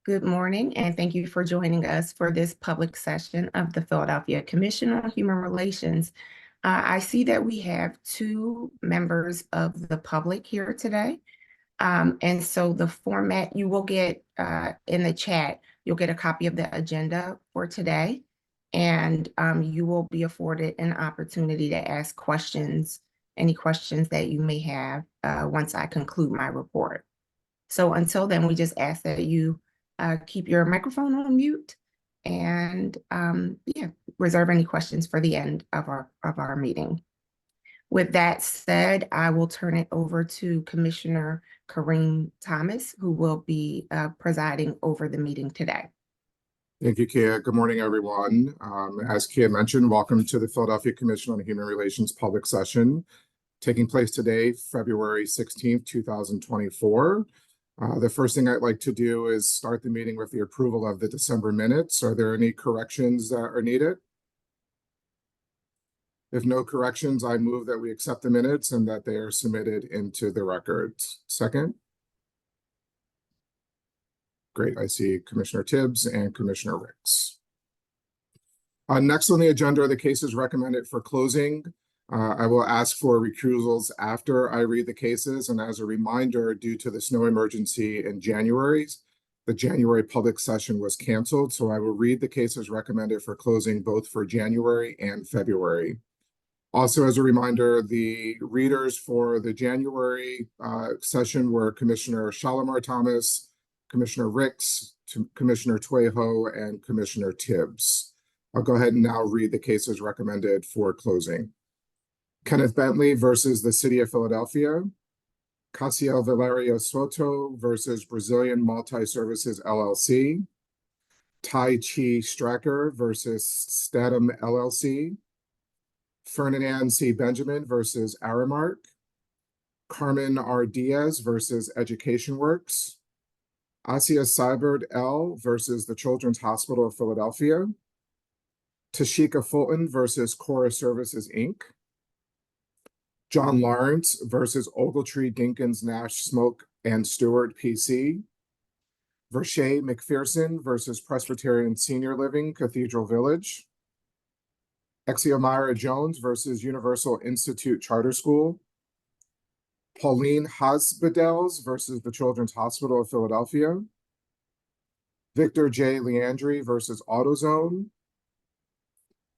Good morning, and thank you for joining us for this public session of the Philadelphia Commission on Human Relations. I see that we have two members of the public here today. And so the format you will get in the chat, you'll get a copy of the agenda for today, and you will be afforded an opportunity to ask questions, any questions that you may have once I conclude my report. So until then, we just ask that you keep your microphone on mute and reserve any questions for the end of our meeting. With that said, I will turn it over to Commissioner Kareem Thomas, who will be presiding over the meeting today. Thank you, Kia. Good morning, everyone. As Kia mentioned, welcome to the Philadelphia Commission on Human Relations public session taking place today, February 16th, 2024. The first thing I'd like to do is start the meeting with the approval of the December minutes. Are there any corrections that are needed? If no corrections, I move that we accept the minutes and that they are submitted into the records. Second? Great, I see Commissioner Tibbs and Commissioner Ricks. Next on the agenda are the cases recommended for closing. I will ask for recusals after I read the cases, and as a reminder, due to the snow emergency in January, the January public session was canceled, so I will read the cases recommended for closing both for January and February. Also, as a reminder, the readers for the January session were Commissioner Shalimar Thomas, Commissioner Ricks, Commissioner Trejo, and Commissioner Tibbs. I'll go ahead and now read the cases recommended for closing. Kenneth Bentley versus the City of Philadelphia. Casiel Valerio Soto versus Brazilian Multi-Services LLC. Tai Chi Stracker versus Statham LLC. Ferdinand C. Benjamin versus Aramark. Carmen R. Diaz versus Education Works. Asia Seibert L. versus the Children's Hospital of Philadelphia. Tashika Fulton versus Cora Services, Inc. John Lawrence versus Ogletree Dinkins Nash Smoke and Stewart PC. Vershay McPherson versus Presbyterian Senior Living Cathedral Village. Exiomira Jones versus Universal Institute Charter School. Pauline Hasbedels versus the Children's Hospital of Philadelphia. Victor J. Leandri versus AutoZone.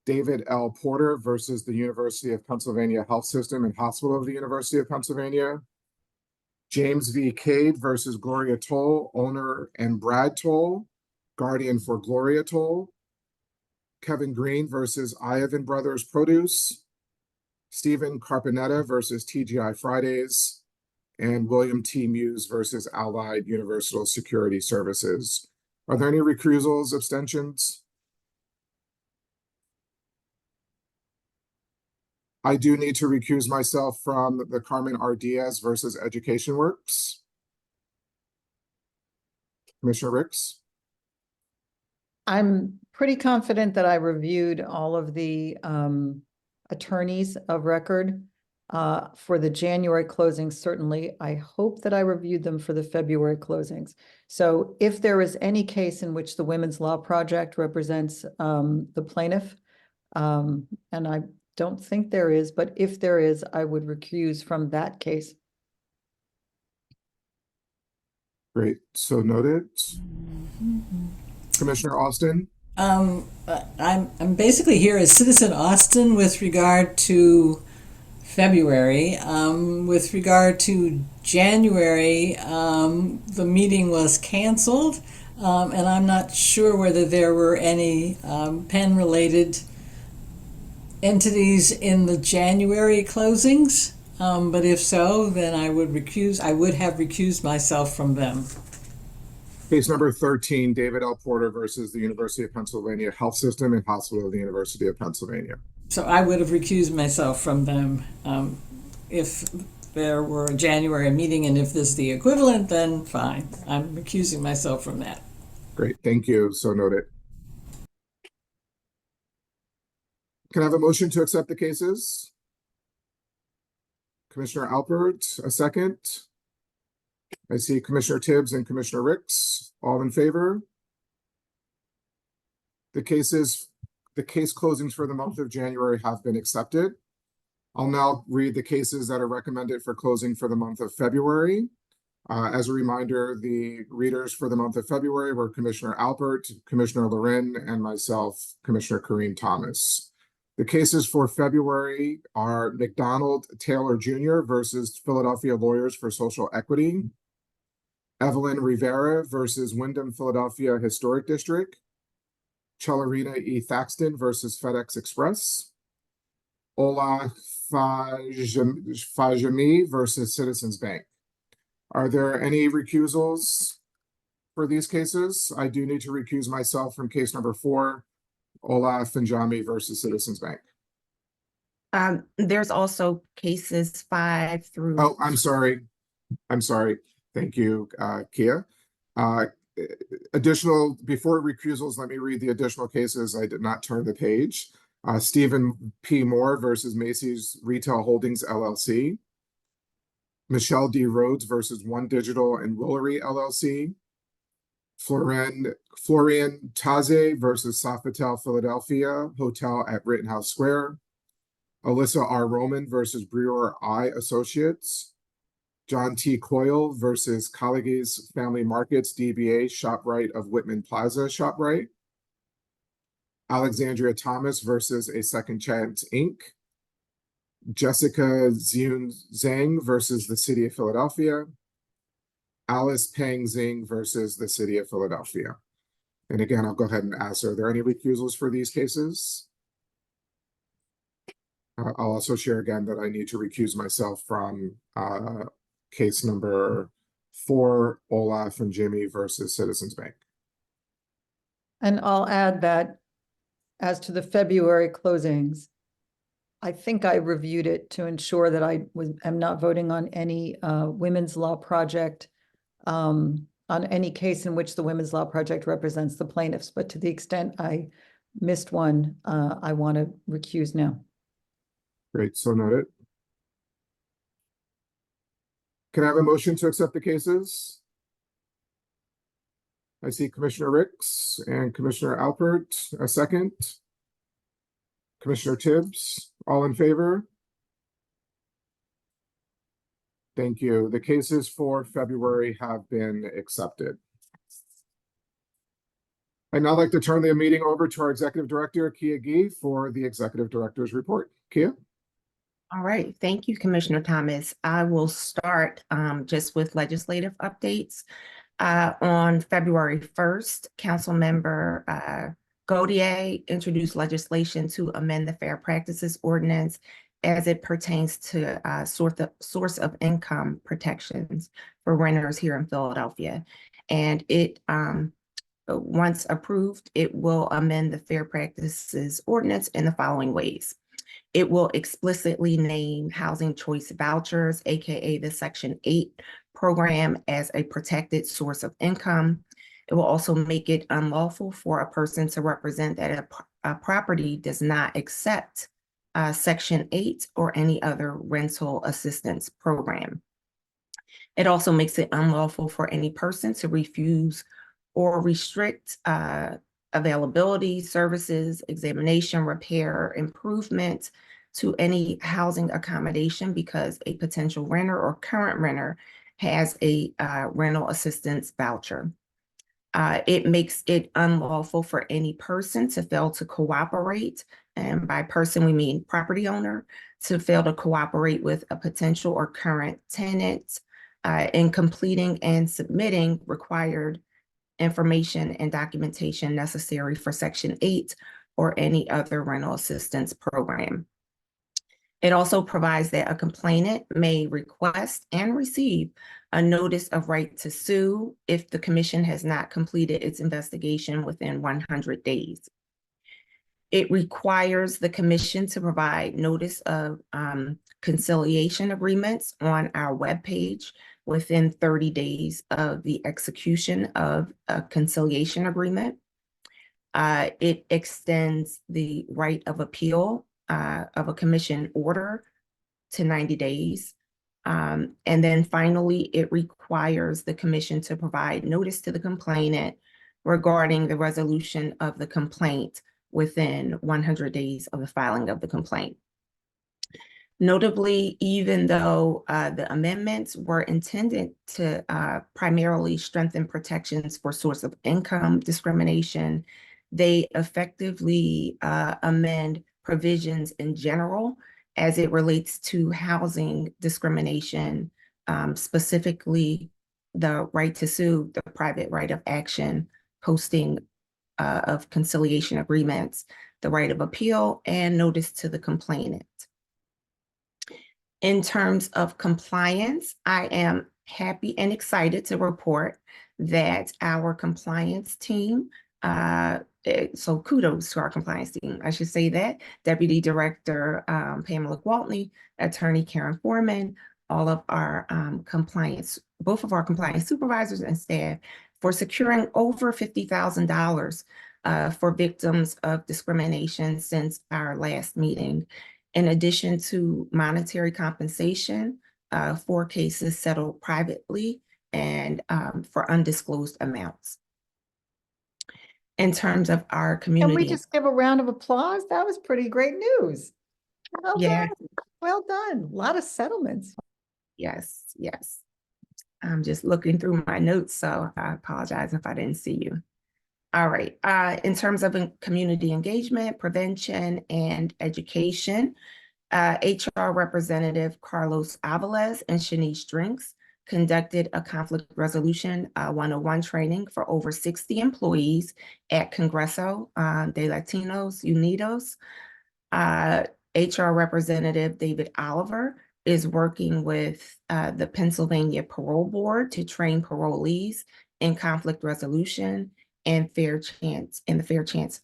David L. Porter versus the University of Pennsylvania Health System and Hospital of the University of Pennsylvania. James V. Cade versus Gloria Toll, owner, and Brad Toll, guardian for Gloria Toll. Kevin Green versus Ivan Brothers Produce. Stephen Carpanetta versus TGI Fridays. And William T. Muse versus Allied Universal Security Services. Are there any recusals, abstentions? I do need to recuse myself from the Carmen R. Diaz versus Education Works. Commissioner Ricks? I'm pretty confident that I reviewed all of the attorneys of record for the January closings. Certainly, I hope that I reviewed them for the February closings. So if there is any case in which the Women's Law Project represents the plaintiff, and I don't think there is, but if there is, I would recuse from that case. Great, so noted. Commissioner Austin? I'm basically here as Citizen Austin with regard to February. With regard to January, the meeting was canceled, and I'm not sure whether there were any Penn-related entities in the January closings, but if so, then I would have recused myself from them. Case number 13, David L. Porter versus the University of Pennsylvania Health System and Hospital of the University of Pennsylvania. So I would have recused myself from them if there were a January meeting, and if this is the equivalent, then fine. I'm recusing myself from that. Great, thank you, so noted. Can I have a motion to accept the cases? Commissioner Alpert, a second. I see Commissioner Tibbs and Commissioner Ricks. All in favor? The case closings for the month of January have been accepted. I'll now read the cases that are recommended for closing for the month of February. As a reminder, the readers for the month of February were Commissioner Albert, Commissioner Loren, and myself, Commissioner Kareem Thomas. The cases for February are McDonald Taylor Jr. versus Philadelphia Lawyers for Social Equity, Evelyn Rivera versus Wyndham Philadelphia Historic District, Celerina E. Thaxton versus FedEx Express, Ola Fajemi versus Citizens Bank. Are there any recusals for these cases? I do need to recuse myself from case number 4, Ola Fajemi versus Citizens Bank. There's also cases 5 through. Oh, I'm sorry. Thank you, Kia. Before recusals, let me read the additional cases. I did not turn the page. Stephen P. Moore versus Macy's Retail Holdings, LLC. Michelle D. Rhodes versus One Digital and Willery, LLC. Florian Taze versus Sofitel Philadelphia Hotel at Rittenhouse Square. Alyssa R. Roman versus Brewer I Associates. John T. Coyle versus Colleagues Family Markets, DBA ShopRite of Whitman Plaza ShopRite. Alexandria Thomas versus A Second Chance, Inc. Jessica Zhang versus the City of Philadelphia. Alice Peng Zing versus the City of Philadelphia. And again, I'll go ahead and ask, are there any recusals for these cases? I'll also share again that I need to recuse myself from case number 4, Olaf and Jimmy versus Citizens Bank. And I'll add that as to the February closings, I think I reviewed it to ensure that am not voting on any Women's Law Project, on any case in which the Women's Law Project represents the plaintiffs. But to the extent I missed one, I want to recuse now. Great, so noted. Can I have a motion to accept the cases? I see Commissioner Ricks and Commissioner Alpert. A second. Commissioner Tibbs, all in favor? Thank you. The cases for February have been accepted. I'd now like to turn the meeting over to our Executive Director, Kia Gee, for the Executive Director's report. Kia? All right. Thank you, Commissioner Thomas. I will start just with legislative updates. On February 1st, Councilmember Gaudier introduced legislation to amend the Fair Practices Ordinance as it pertains to source of income protections for renters here in Philadelphia. And it, once approved, it will amend the Fair Practices Ordinance in the following ways. It will explicitly name housing choice vouchers, aka the Section 8 program, as a protected source of income. It will also make it unlawful for a person to represent that a property does not accept Section 8 or any other rental assistance program. It also makes it unlawful for any person to refuse or restrict availability, services, examination, repair, improvement to any housing accommodation because a potential renter or current renter has a rental assistance voucher. It makes it unlawful for any person to fail to cooperate, and by person we mean property owner, to fail to cooperate with a potential or current tenant in completing and submitting required information and documentation necessary for Section 8 or any other rental assistance program. It also provides that a complainant may request and receive a notice of right to sue if the commission has not completed its investigation within 100 days. It requires the commission to provide notice of conciliation agreements on our webpage within 30 days of the execution of a conciliation agreement. It extends the right of appeal of a commission order to 90 days. And then finally, it requires the commission to provide notice to the complainant regarding the resolution of the complaint within 100 days of the filing of the complaint. Notably, even though the amendments were intended to primarily strengthen protections for source of income discrimination, they effectively amend provisions in general as it relates to housing discrimination, specifically the right to sue, the private right of action, posting of conciliation agreements, the right of appeal, and notice to the complainant. In terms of compliance, I am happy and excited to report that our compliance team, so kudos to our compliance team, I should say that, Deputy Director Pamela Gwaltney, Attorney Karen Foreman, all of our compliance, both of our compliance supervisors and staff, for securing over $50,000 for victims of discrimination since our last meeting, in addition to monetary compensation for cases settled privately and for undisclosed amounts. In terms of our Can we community. just give a round of applause? That was pretty great news. Well Yeah. done. Well done. A lot of settlements. Yes, yes. I'm just looking through my notes, so I apologize if I didn't see you. All right. In terms of community engagement, prevention, and education, HR Representative Carlos Avalos and Shanice Drinks conducted a conflict resolution 101 training for over 60 employees at Congreso de Latinos Unidos. HR Representative David Oliver is working with the Pennsylvania Parole Board to train parolees in conflict resolution and fair chance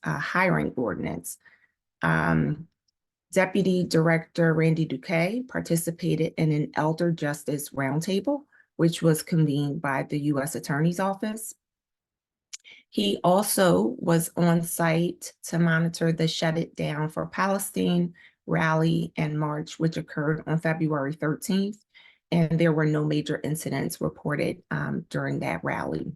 hiring ordinance. Deputy Director Randy Duque participated in an elder justice roundtable, which was convened by the U.S. Attorney's Office. He also was on site to monitor the Shut It Down for Palestine rally and march, which occurred on February 13th, and there were no major incidents reported during that rally.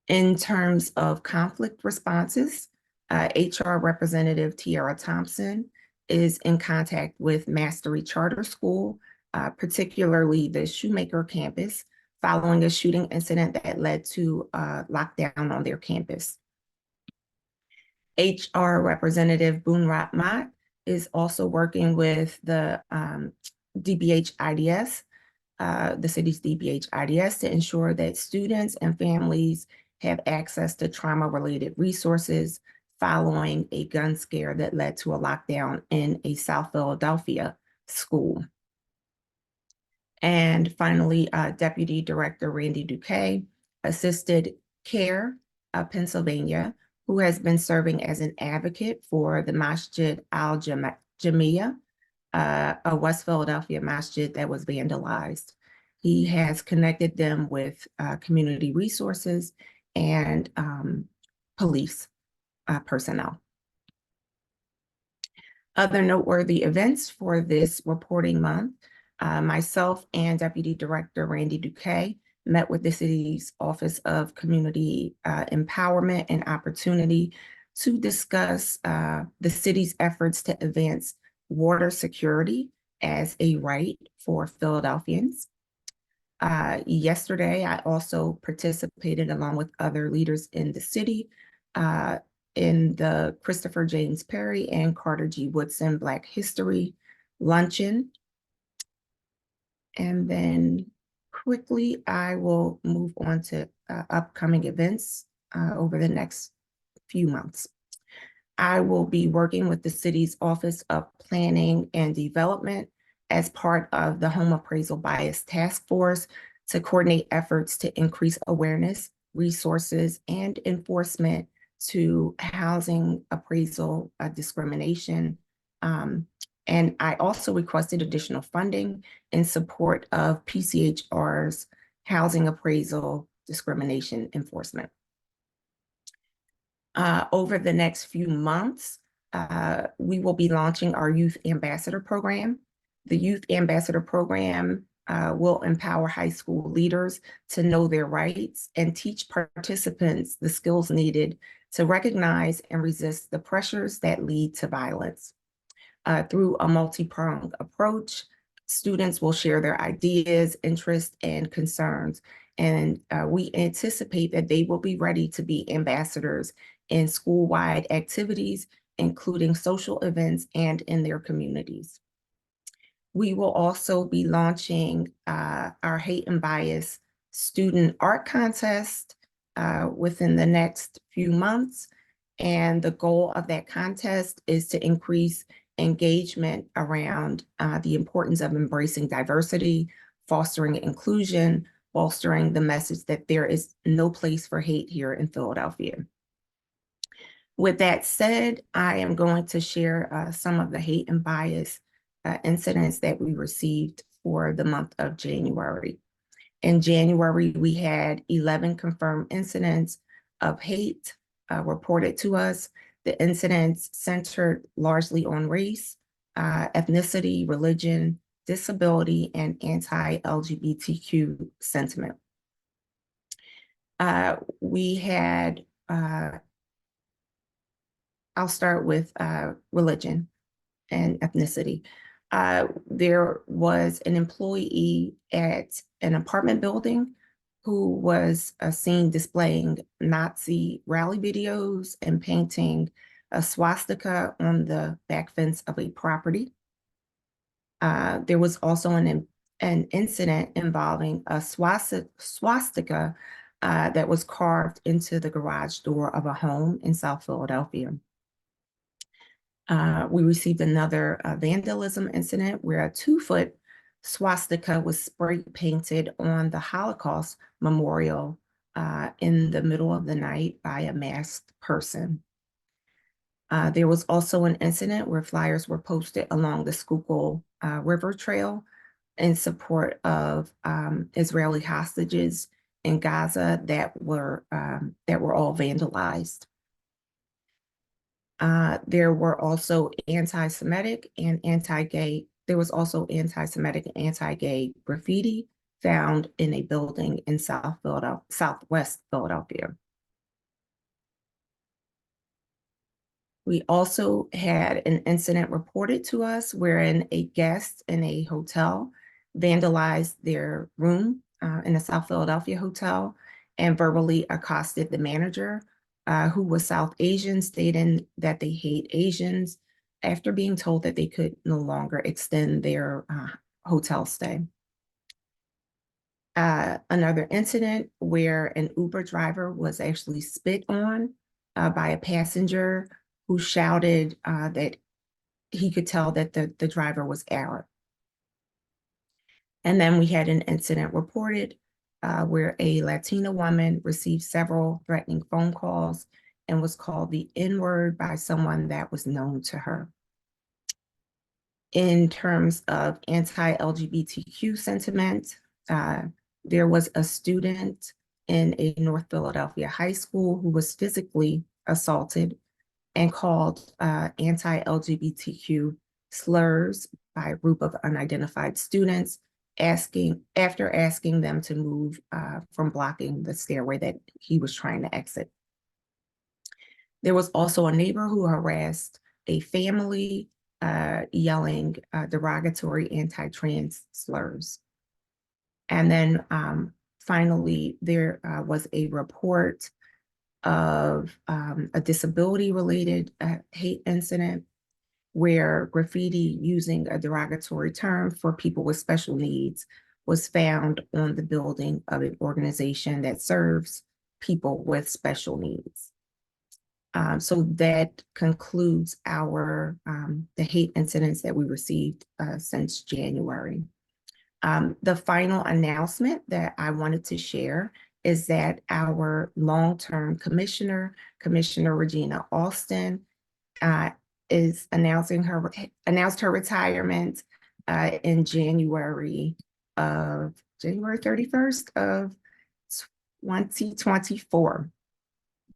In terms of conflict responses, HR Representative Tiara Thompson is in contact with Mastery Charter School, particularly the Shoemaker campus, following a shooting incident that led to lockdown on their campus. HR Representative Boone Mott is also working with the DBH IDS, the city's DBH IDS, to ensure that students and families have access to trauma-related resources following a gun scare that led to a lockdown in a South Philadelphia school. And finally, Deputy Director Randy Duque assisted CARE Pennsylvania, who has been serving as an advocate for the Masjid al-Jamia, a West Philadelphia masjid that was vandalized. He has connected them with community resources and police personnel. Other noteworthy events for this reporting month, myself and Deputy Director Randy Duque met with the city's Office of Community Empowerment and Opportunity to discuss the city's efforts to advance water security as a right for Philadelphians. Yesterday, I also participated along with other leaders in the city in the Christopher James Perry and Carter G. Woodson Black History Luncheon. And then quickly, I will move on to upcoming events over the next few months. I will be working with the city's Office of Planning and Development as part of the Home Appraisal Bias Task Force to coordinate efforts to increase awareness, resources, and enforcement to housing appraisal discrimination. And I also requested additional funding in support of PCHR's housing appraisal discrimination enforcement. Over the next few months, we will be launching our Youth Ambassador Program. The Youth Ambassador Program will empower high school leaders to know their rights and teach participants the skills needed to recognize and resist the pressures that lead to violence. Through a multi-pronged approach, students will share their ideas, interests, and concerns. And we anticipate that they will be ready to be ambassadors in school-wide activities, including social events and in their communities. We will also be launching our Hate and Bias Student Art Contest within the next few months. And the goal of that contest is to increase engagement around the importance of embracing diversity, fostering inclusion, bolstering the message that there is no place for hate here in Philadelphia. With that said, I am going to share some of the hate and bias incidents that we received for the month of January. In January, we had 11 confirmed incidents of hate reported to us. The incidents centered largely on race, ethnicity, religion, disability, and anti-LGBTQ sentiment. We had, I'll start with religion and ethnicity. There was an employee at an apartment building who was seen displaying Nazi rally videos and painting a swastika on the back fence of a property. There was also an incident involving a swastika that was carved into the garage door of a home in South Philadelphia. We received another vandalism incident where a 2-foot swastika was spray painted on the Holocaust memorial in the middle of the night by a masked person. There was also an incident where flyers were posted along the Schuylkill River Trail in support of Israeli hostages in Gaza that were all vandalized. There were also anti-Semitic and anti-gay. There was also anti-Semitic and anti-gay graffiti found in a building in Southwest Philadelphia. We also had an incident reported to us wherein a guest in a hotel vandalized their room in a South Philadelphia hotel and verbally accosted the manager, who was South Asian, stating that they hate Asians after being told that they could no longer extend their hotel stay. Another incident where an Uber driver was actually spit on by a passenger who shouted that he could tell that the driver was Arab. And then we had an incident reported where a Latina woman received several threatening phone calls and was called the N-word by someone that was known to her. In terms of anti-LGBTQ sentiment, there was a student in a North Philadelphia high school who was physically assaulted and called anti-LGBTQ slurs by a group of unidentified students after asking them to move from blocking the stairway that he was trying to exit. There was also a neighbor who harassed a family yelling derogatory anti-trans slurs. And then finally, there was a report of a disability-related hate incident where graffiti using a derogatory term for people with special needs was found on the building of an organization that serves people with special needs. So that concludes our the hate incidents that we received since January. The final announcement that I wanted to share is that our long-term commissioner, Commissioner Regina Alston, is announced her retirement in January 31st of 2024.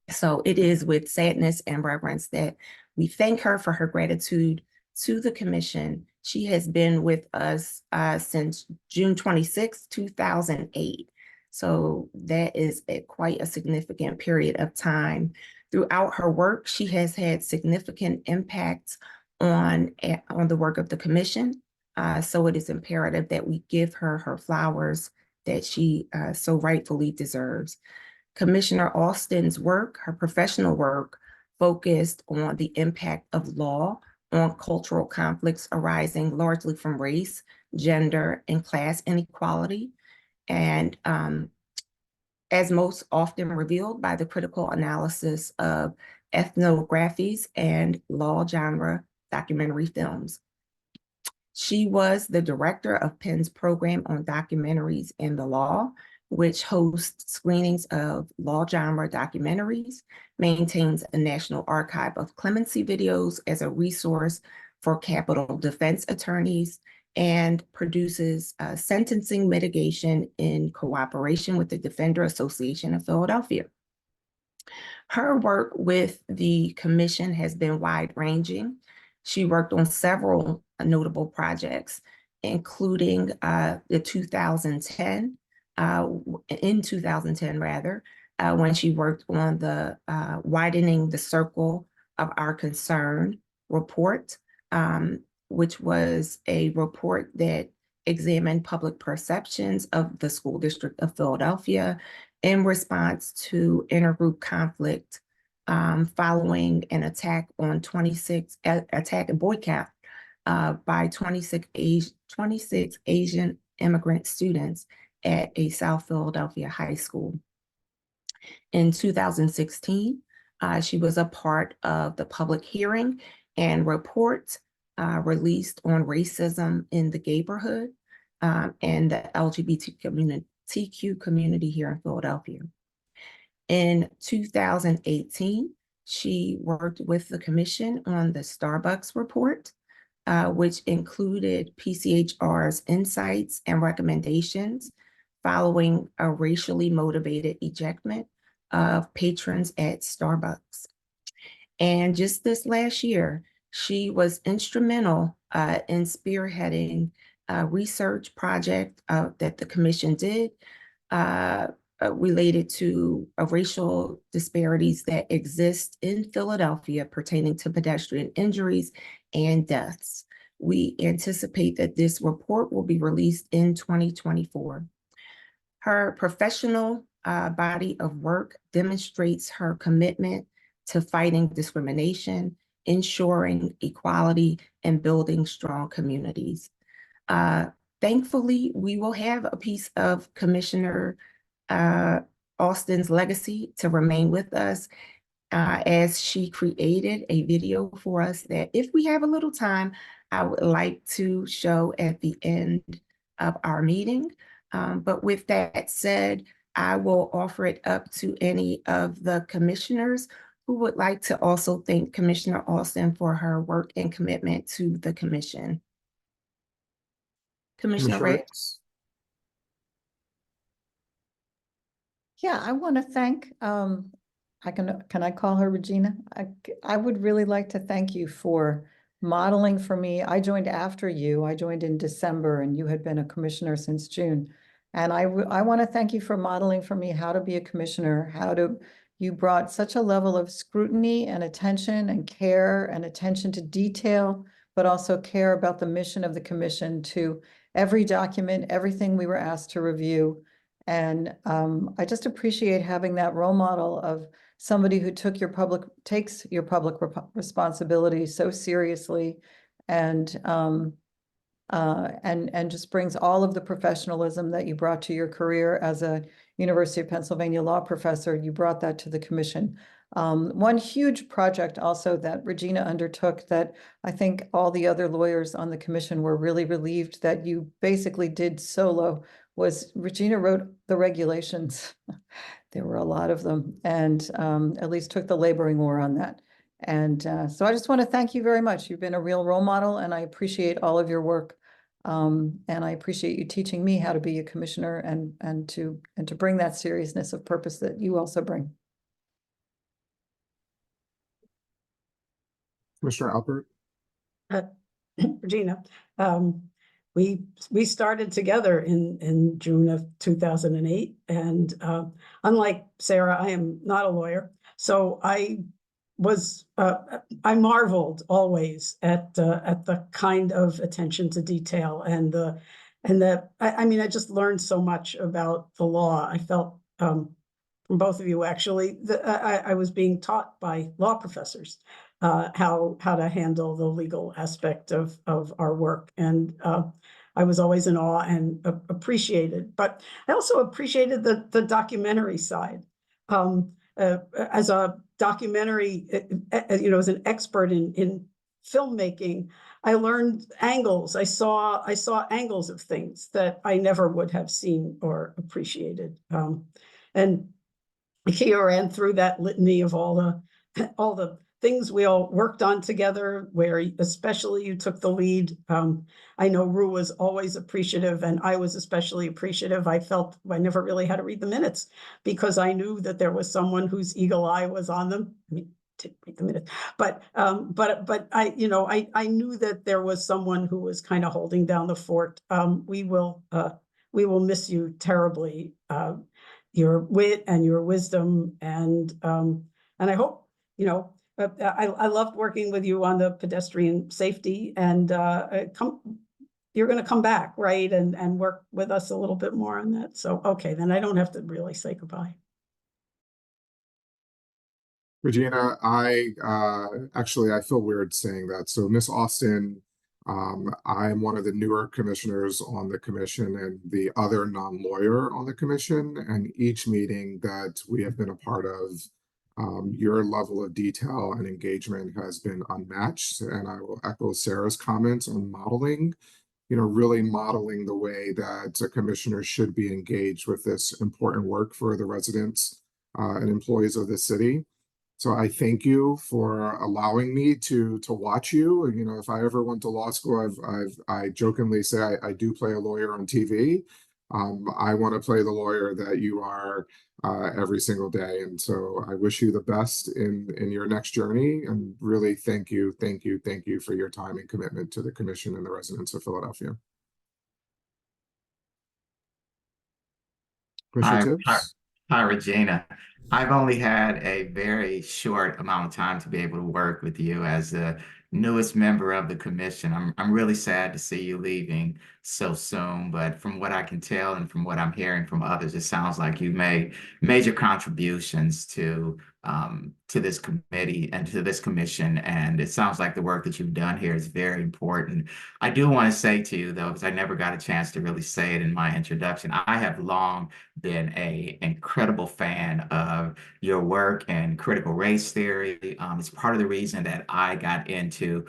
So it is with sadness and reverence that we thank her for her gratitude to the commission She has been with us since June 26, 2008. So that is quite a significant period of time. Throughout her work, she has had significant impacts on the work of the commission. So it is imperative that we give her her flowers that she so rightfully deserves. Commissioner Alston's work, her professional work, focused on the impact of law on cultural conflicts arising largely from race, gender, and class inequality. And as most often revealed by the critical analysis of ethnographies and law genre documentary films. She was the director of Penn's program on documentaries and the law, which hosts screenings of law genre documentaries, maintains a national archive of clemency videos as a resource for capital defense attorneys, and produces sentencing mitigation in cooperation with the Defender Association of Philadelphia. Her work with the commission has been wide-ranging. She worked on several notable projects, including the 2010, in 2010 rather, when she worked on the Widening the Circle of Our Concern report, which was a report that examined public perceptions of the school district of Philadelphia in response to intergroup conflict following an attack on attack and boycott by 26 Asian immigrant students at a South Philadelphia high school. In 2016, she was a part of the public hearing and report released on racism in the neighborhood and the LGBTQ community here in Philadelphia. In 2018, she worked with the commission on the Starbucks report, which included PCHR's insights and recommendations following a racially motivated ejectment of patrons at Starbucks. And just this last year, she was instrumental in spearheading a research project that the commission did related to racial disparities that exist in Philadelphia pertaining to pedestrian injuries and deaths. We anticipate that this report will be released in 2024. Her professional body of work demonstrates her commitment to fighting discrimination, ensuring equality, and building strong communities. Thankfully, we will have a piece of Commissioner Alston's legacy to remain with us as she created a video for us that, if we have a little time, I would like to show at the end of our meeting. But with that said, I will offer it up to any of the commissioners who would like to also thank Commissioner Alston for her work and commitment to the commission. Commissioner Riggs. Yeah, I want to thank, can I call her Regina? I would really like to thank you for modeling for me. I joined after you. I joined in December and you had been a commissioner since June. And I want to thank you for modeling for me how to be a commissioner, you brought such a level of scrutiny and attention and care and attention to detail, but also care about the mission of the commission to every document, everything we were asked to review. And I just appreciate having that role model of somebody who takes your public responsibility so seriously and just brings all of the professionalism that you brought to your career as a University of Pennsylvania law professor. You brought that to the commission. One huge project also that Regina undertook that I think all the other lawyers on the commission were really relieved that you basically did solo was Regina wrote the regulations. There were a lot of them, and at least took the laboring war on that. And so I just want to thank you very much. You've been a real role model, and I appreciate all of your work. And I appreciate you teaching me how to be a commissioner and to bring that seriousness of purpose that you also bring. Commissioner Alpert. Regina. We started together in June of 2008, and unlike Sarah, I am not a lawyer, so I marveled always at the kind of attention to detail I mean, I just learned so much about the law. I felt from both of you actually that I was being taught by law professors how to handle the legal aspect of our work, and I was always in awe and appreciated. But I also appreciated the documentary side. As a documentary, as an expert in filmmaking, I learned angles. I saw angles of things that I never would have seen or appreciated. And Kia ran through that litany of all the things we all worked on together, where especially you took the lead. I know Rue was always appreciative, and I was especially appreciative. I felt I never really had to read the minutes because I knew that there was someone whose eagle eye was on them. I mean, didn't read the minutes, but I knew that there was someone who was kind of holding down the fort. We will miss you terribly. Your wit and your wisdom, and I hope I loved working with you on the pedestrian safety, and you're going to come back, right, and work with us a little bit more on that. So okay, then I don't have to really say goodbye. Regina, I feel weird saying that. So Miss Austin, I am one of the newer commissioners on the commission and the other non-lawyer on the commission. And each meeting that we have been a part of, your level of detail and engagement has been unmatched. And I will echo Sarah's comments on modeling, really modeling the way that a commissioner should be engaged with this important work for the residents and employees of the city. So I thank you for allowing me to watch you. If I ever went to law school, I jokingly say I do play a lawyer on TV. I want to play the lawyer that you are every single day. And so I wish you the best in your next journey, and really thank you for your time and commitment to the commission and the residents of Philadelphia. Commissioner Tibbs? Hi, Regina. I've only had a very short amount of time to be able to work with you as the newest member of the commission. I'm really sad to see you leaving so soon, but from what I can tell and from what I'm hearing from others, it sounds like you've made major contributions to this committee and to this commission, and it sounds like the work that you've done here is very important. I do want to say to you, though, because I never got a chance to really say it in my introduction, I have long been an incredible fan of your work in critical race theory. It's part of the reason that I got into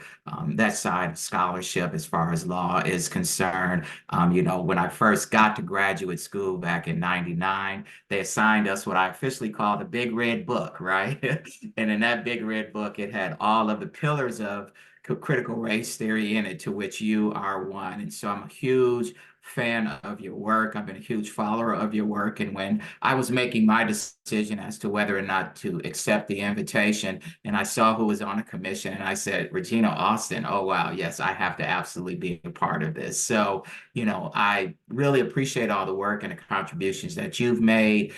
that side of scholarship as far as law is concerned. When I first got to graduate school back in '99, they assigned us what I officially call the Big Red Book, right? And in that Big Red Book, it had all of the pillars of critical race theory in it, to which you are one. And so I'm a huge fan of your work. I've been a huge follower of your work. And when I was making my decision as to whether or not to accept the invitation, and I saw who was on a commission, and I said, Regina Austin, oh, wow, yes, I have to absolutely be a part of this. So, I really appreciate all the work and the contributions that you've made,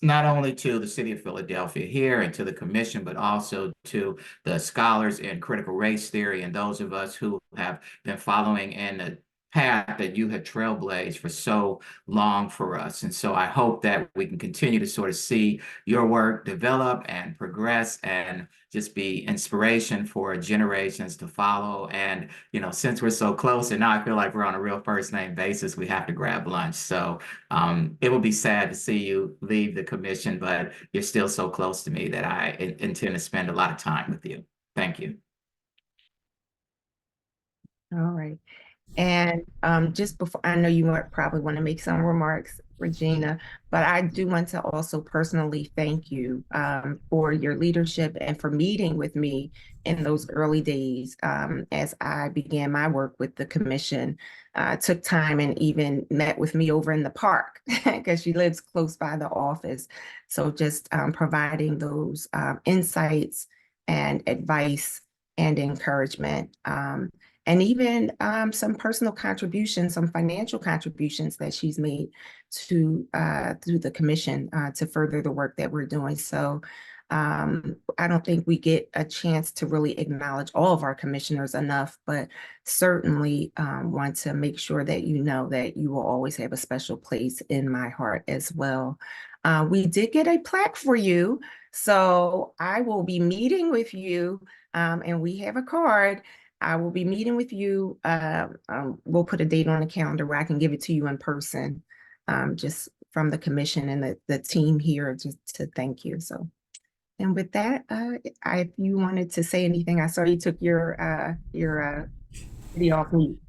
not only to the city of Philadelphia here and to the commission, but also to the scholars in critical race theory and those of us who have been following in the path that you had trailblazed for so long for us. And so I hope that we can continue to sort of see your work develop and progress and just be inspiration for generations to follow. And, since we're so close and now I feel like we're on a real first name basis, we have to grab lunch. So it will be sad to see you leave the commission, but you're still so close to me that I intend to spend a lot of time with you. Thank you. All right. And just before, I know you might probably want to make some remarks, Regina, but I do want to also personally thank you for your leadership and for meeting with me in those early days as I began my work with the commission. Took time and even met with me over in the park because she lives close by the office. So just providing those insights and advice and encouragement. and even some personal contributions, some financial contributions that she's made to through the commission to further the work that we're doing. So I don't think we get a chance to really acknowledge all of our commissioners enough, but certainly want to make sure that you know that you will always have a special place in my heart as well. We did get a plaque for you, so I will be meeting with you, and we have a card. I will be meeting with you. We'll put a date on the calendar where I can give it to you in person, just from the commission and the team here, just to thank you. So. And with that, if you wanted to say anything, I saw you took your video off mute.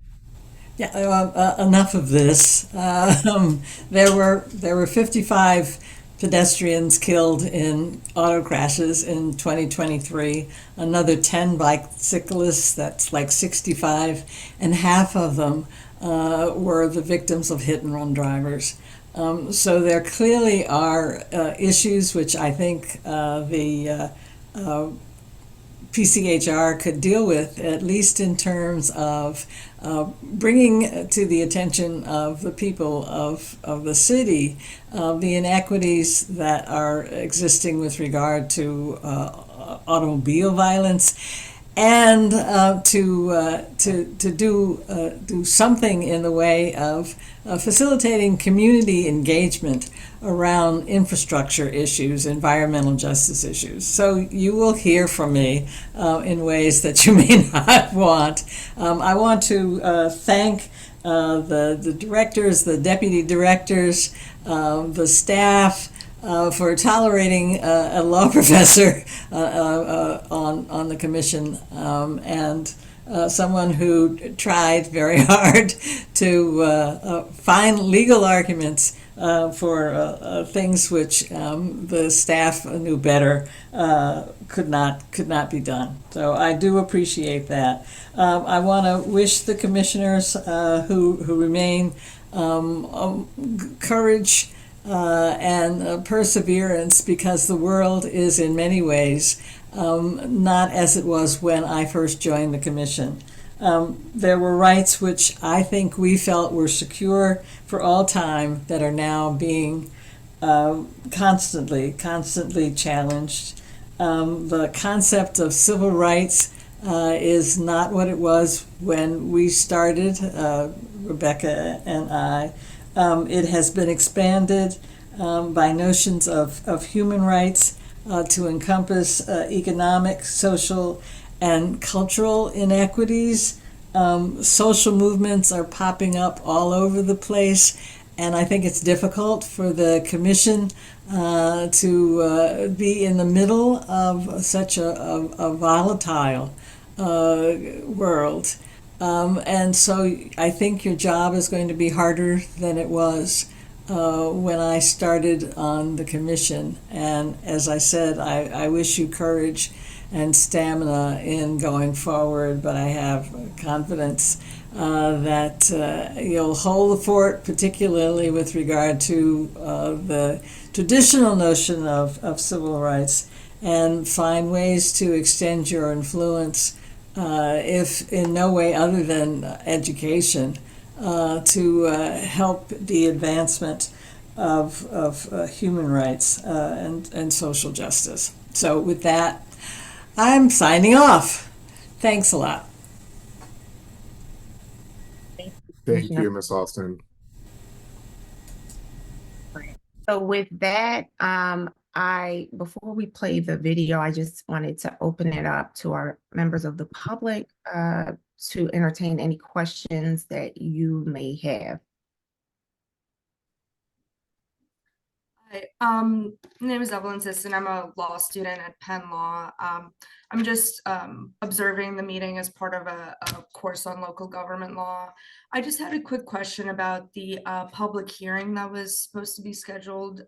Yeah, enough of this. There were 55 pedestrians killed in auto crashes in 2023. Another 10 bicyclists. That's like 65, and half of them were the victims of hit and run drivers. So there clearly are issues which I think the Pchr could deal with, at least in terms of bringing to the attention of the people of the city the inequities that are existing with regard to automobile violence, and to do something in the way of facilitating community engagement around infrastructure issues, environmental justice issues. So you will hear from me in ways that you may not want. I want to thank the directors, the deputy directors, the staff, for tolerating a law professor on the commission, and someone who tried very hard to find legal arguments for things which the staff knew better could not be done. So I do appreciate that. I want to wish the commissioners who remain courage and perseverance, because the world is in many ways not as it was when I first joined the commission. There were rights which I think we felt were secure for all time that are now being constantly challenged. The concept of civil rights is not what it was when we started, Rebecca and I. It has been expanded by notions of human rights to encompass economic, social, and cultural inequities. Social movements are popping up all over the place, and I think it's difficult for the commission to be in the middle of such a volatile world. And so I think your job is going to be harder than it was when I started on the commission. And as I said, I wish you courage and stamina in going forward, but I have confidence that you'll hold the fort, particularly with regard to the traditional notion of civil rights, and find ways to extend your influence, if in no way other than education, to help the advancement of human rights and social justice. So with that, I'm signing off. Thanks a lot. Thank you, Ms. Austin. So with that, before we play the video, I just wanted to open it up to our members of the public to entertain any questions that you may have. Hi, my name is Evelyn Sisson. I'm a law student at Penn Law. I'm just observing the meeting as part of a course on local government law. I just had a quick question about the public hearing that was supposed to be scheduled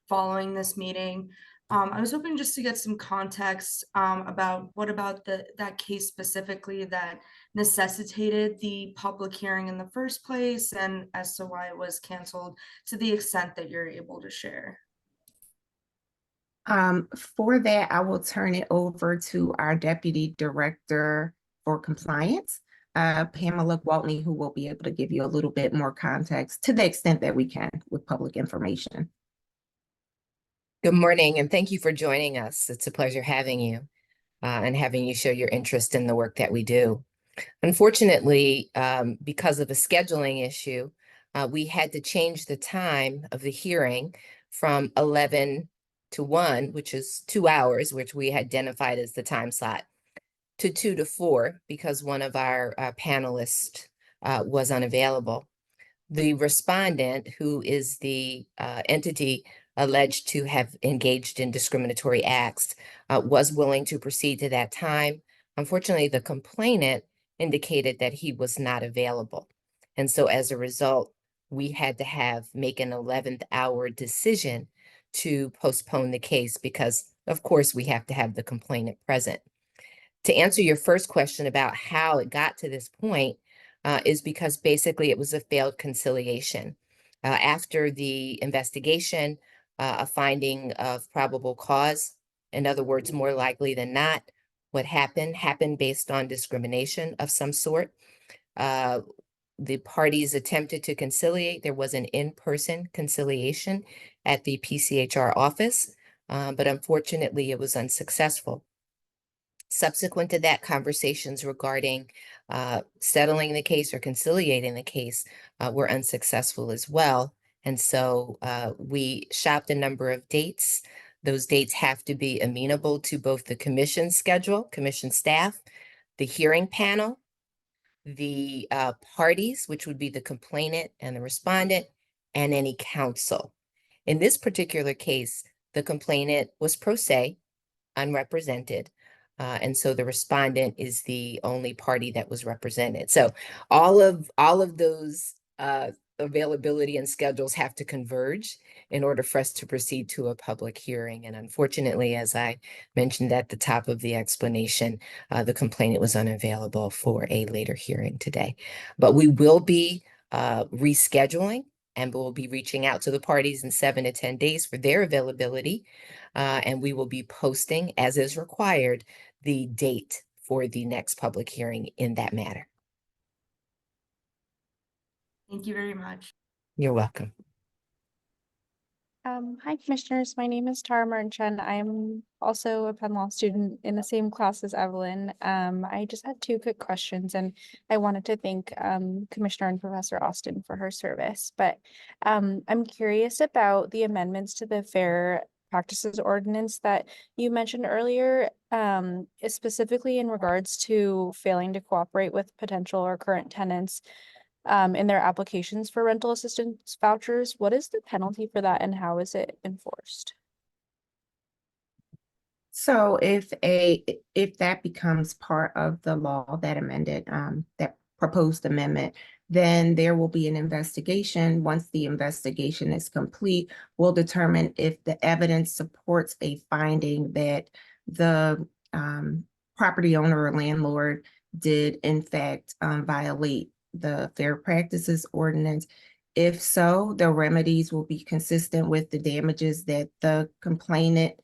following this meeting. I was hoping just to get some context about what about that case specifically that necessitated the public hearing in the first place, and as to why it was canceled, to the extent that you're able to share. For that, I will turn it over to our Deputy Director for Compliance, Pamela Gwaltney, who will be able to give you a little bit more context to the extent that we can with public information. Good morning, and thank you for joining us. It's a pleasure having you and having you show your interest in the work that we do. Unfortunately, because of a scheduling issue, we had to change the time of the hearing from 11 to 1, which is 2 hours, which we identified as the time slot, to 2 to 4 because one of our panelists was unavailable. The respondent, who is the entity alleged to have engaged in discriminatory acts, was willing to proceed to that time. Unfortunately, the complainant indicated that he was not available. And so as a result, we had to make an 11th hour decision to postpone the case because, of course, we have to have the complainant present. To answer your first question about how it got to this point, is because basically it was a failed conciliation. After the investigation, a finding of probable cause, in other words, more likely than not, what happened based on discrimination of some sort. The parties attempted to conciliate. There was an in-person conciliation at the PCHR office, but unfortunately it was unsuccessful. Subsequent to that, conversations regarding settling the case or conciliating the case were unsuccessful as well. And so we shopped a number of dates. Those dates have to be amenable to both the commission schedule, commission staff, the hearing panel, the parties, which would be the complainant and the respondent, and any counsel. In this particular case, the complainant was pro se, unrepresented. And so the respondent is the only party that was represented. So all of those availability and schedules have to converge in order for us to proceed to a public hearing. And unfortunately, as I mentioned at the top of the explanation, the complainant was unavailable for a later hearing today. But we will be rescheduling, and we'll be reaching out to the parties in 7 to 10 days for their availability. And we will be posting, as is required, the date for the next public hearing in that matter. Thank you very much. You're welcome. Hi, Commissioners. My name is Tara Martin. I'm also a Penn Law student in the same class as Evelyn. I just had 2 quick questions, and I wanted to thank Commissioner and Professor Austin for her service. But I'm curious about the amendments to the Fair Practices Ordinance that you mentioned earlier, specifically in regards to failing to cooperate with potential or current tenants in their applications for rental assistance vouchers. What is the penalty for that, and how is it enforced? So if that becomes part of the law that amended, that proposed amendment, then there will be an investigation. Once the investigation is complete, we'll determine if the evidence supports a finding that the property owner or landlord did in fact violate the Fair Practices Ordinance. If so, the remedies will be consistent with the damages that the complainant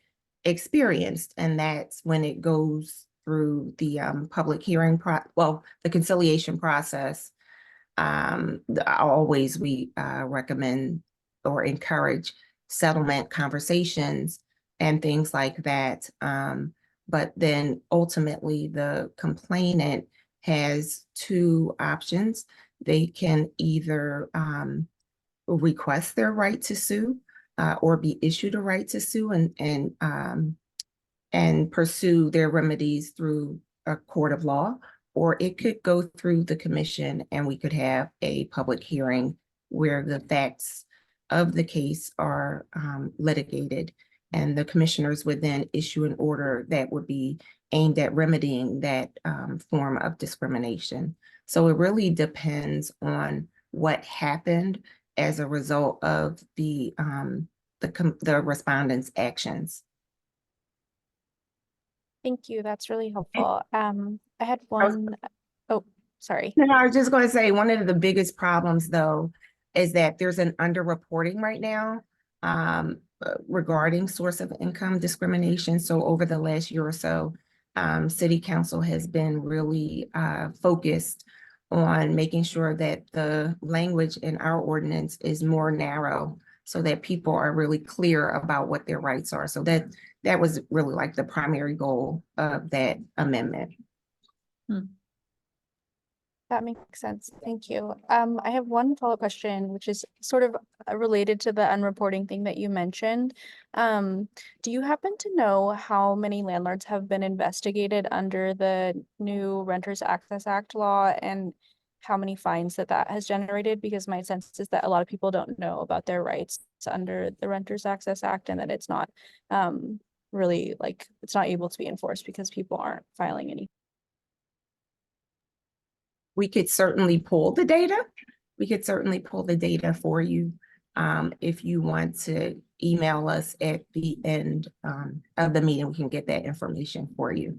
experienced, and that's when it goes through the public hearing the conciliation process. Always we recommend or encourage settlement conversations and things like that. But then ultimately the complainant has 2 options. They can either request their right to sue or be issued a right to sue and pursue their remedies through a court of law, or it could go through the commission and we could have a public hearing where the facts of the case are litigated, and the commissioners would then issue an order that would be aimed at remedying that form of discrimination. So it really depends on what happened as a result of the respondent's actions. Thank you. That's really helpful. I had one. Oh, sorry. No, I was just going to say one of the biggest problems, though, is that there's an underreporting right now regarding source of income discrimination. So over the last year or so, City Council has been really focused on making sure that the language in our ordinance is more narrow so that people are really clear about what their rights are. So that was really like the primary goal of that amendment. That makes sense. Thank you. I have one follow-up question, which is sort of related to the unreporting thing that you mentioned. Do you happen to know how many landlords have been investigated under the new Renters Access Act law and how many fines that has generated? Because my sense is that a lot of people don't know about their rights under the Renters Access Act and that it's not really like it's not able to be enforced because people aren't filing any. We could certainly pull the data. We could certainly pull the data for you if you want to email us at the end of the meeting. We can get that information for you.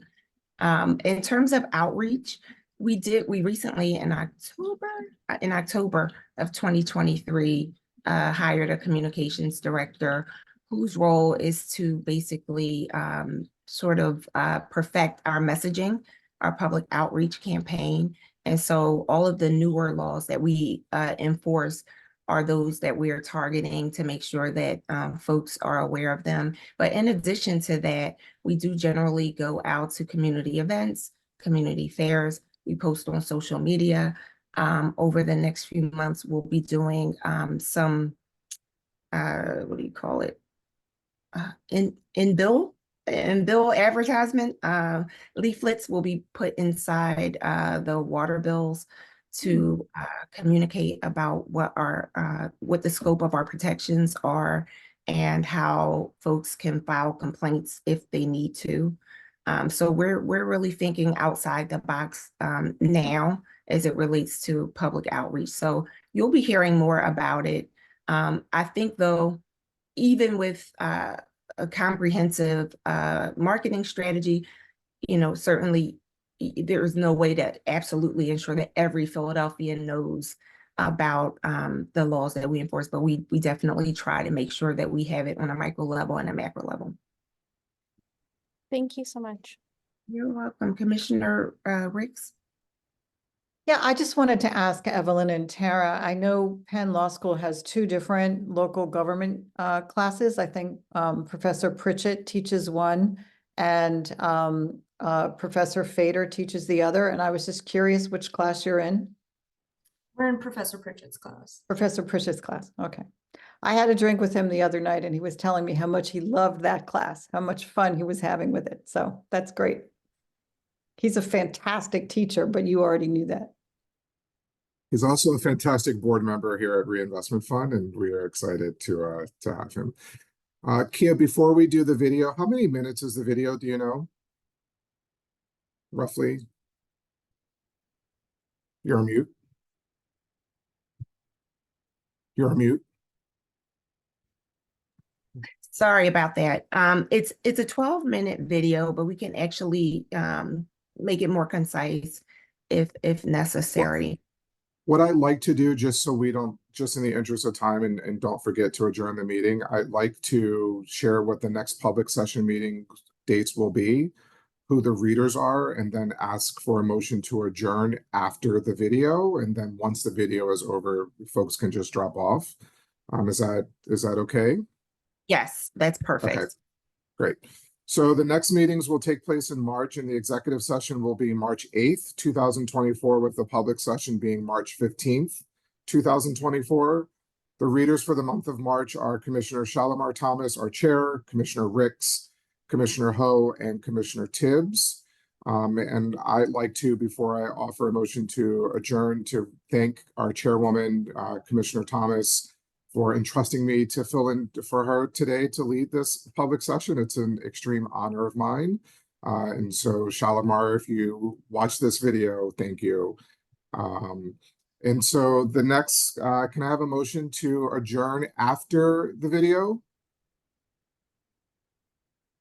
In terms of outreach, we recently in October of 2023 hired a communications director whose role is to basically sort of perfect our messaging, our public outreach campaign. And so all of the newer laws that we enforce are those that we are targeting to make sure that folks are aware of them. But in addition to that, we do generally go out to community events, community fairs. We post on social media. Over the next few months, we'll be doing some, what do you call it? In bill advertisement leaflets will be put inside the water bills to communicate about what the scope of our protections are and how folks can file complaints if they need to. So we're really thinking outside the box now as it relates to public outreach. So you'll be hearing more about it. I think though, even with a comprehensive marketing strategy, certainly there is no way to absolutely ensure that every Philadelphian knows about the laws that we enforce, but we definitely try to make sure that we have it on a micro level and a macro level. Thank you so much. You're welcome, Commissioner Ricks. Yeah, I just wanted to ask Evelyn and Tara, I know Penn Law School has two different local government classes. I think Professor Pritchett teaches one and Professor Fader teaches the other. And I was just curious which class you're in. We're in Professor Pritchett's class. Professor Pritchett's class, okay. I had a drink with him the other night and he was telling me how much he loved that class, how much fun he was having with it. So that's great. He's a fantastic teacher, but you already knew that. He's also a fantastic board member here at Reinvestment Fund, and we are excited to have him. Kia, before we do the video, how many minutes is the video, do you know? Roughly? You're on mute. You're on mute. Sorry about that. It's a 12-minute video, but we can actually make it more concise if necessary. What I'd like to do, just so we don't, just in the interest of time and don't forget to adjourn the meeting, I'd like to share what the next public session meeting dates will be, who the readers are, and then ask for a motion to adjourn after the video. And then once the video is over, folks can just drop off. Is that okay? Yes, that's perfect. Okay, great. So the next meetings will take place in March, and the executive session will be March 8th, 2024, with the public session being March 15th, 2024. The readers for the month of March are Commissioner Shalimar Thomas, our chair, Commissioner Ricks, Commissioner Ho, and Commissioner Tibbs. And I'd like to, before I offer a motion to adjourn, to thank our chairwoman, Commissioner Thomas, for entrusting me to fill in for her today to lead this public session. It's an extreme honor of mine. And so Shalimar, if you watch this video, thank you. And so the next, can I have a motion to adjourn after the video?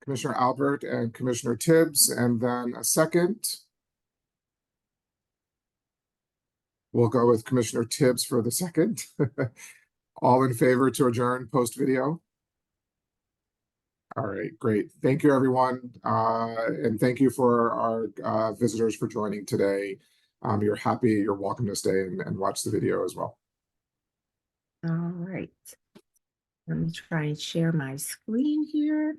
Commissioner Albert and Commissioner Tibbs, and then a second. We'll go with Commissioner Tibbs for the second. All in favor to adjourn post video? All right, great. Thank you, everyone. And thank you for our visitors for joining today. You're welcome to stay and watch the video as well. All right. Let me try and share my screen here.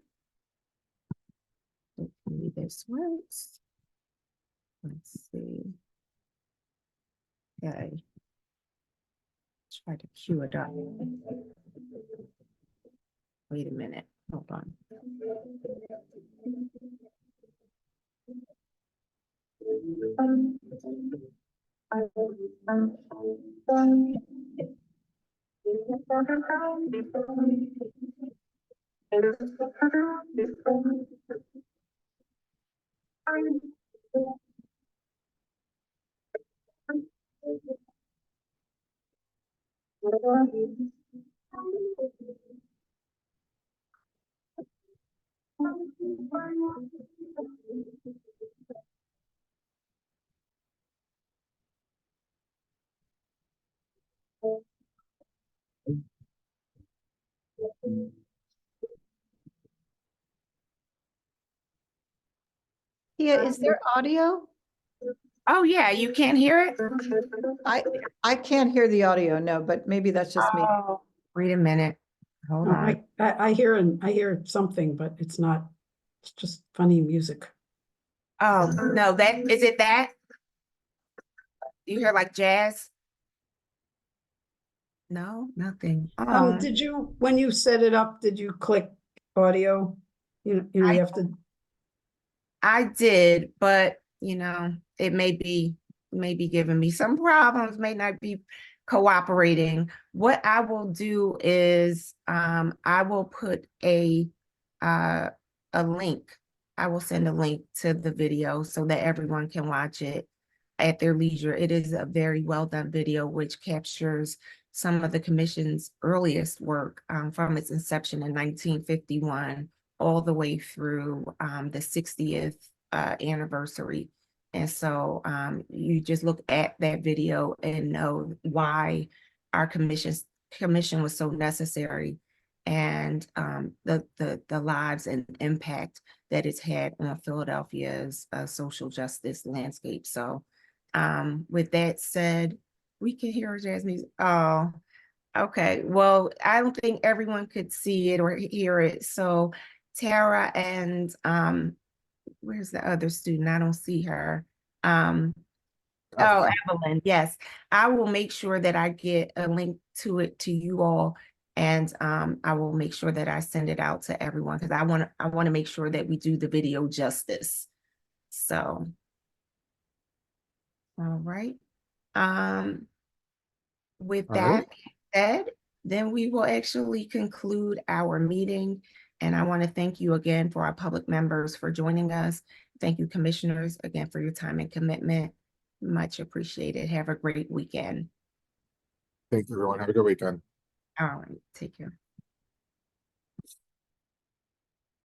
Hopefully this works. Let's see. Okay. Try to cue it up. Wait a minute. Hold on. Yeah, is there audio? Oh, yeah, you can't hear it? I can't hear the audio, no, but maybe that's just me. Oh, wait a minute. Hold No, on. I hear something, but it's not, it's just funny music. Oh, no, is it that? You hear like jazz? No, nothing. Did you, when you set it up, did you click audio? You I have to, I did, but it may be giving me some problems, may not be cooperating. What I will do is I will put uh a link. I will send a link to the video so that everyone can watch it at their leisure. It is a very well done video which captures some of the commission's earliest work from its inception in 1951 all the way through the 60th anniversary. And so you just look at that video and know why our commission was so necessary, and the lives and impact that it's had on Philadelphia's social justice landscape. So with that said, we can hear jazz music. Oh, okay. Well, I don't think everyone could see it or hear it. So Tara and where's the other student? I don't see her. Oh, Evelyn. Yes. I will make sure that I get a link to it to you all. And I will make sure that I send it out to everyone because I want to make sure that we do the video justice. So, all right. With All that right. said, then we will actually conclude our meeting. And I want to thank you again for our public members for joining us. Thank you, commissioners, again for your time and commitment. Much appreciated. Have a great weekend. Thank you, everyone. Have a good weekend. All right, take care.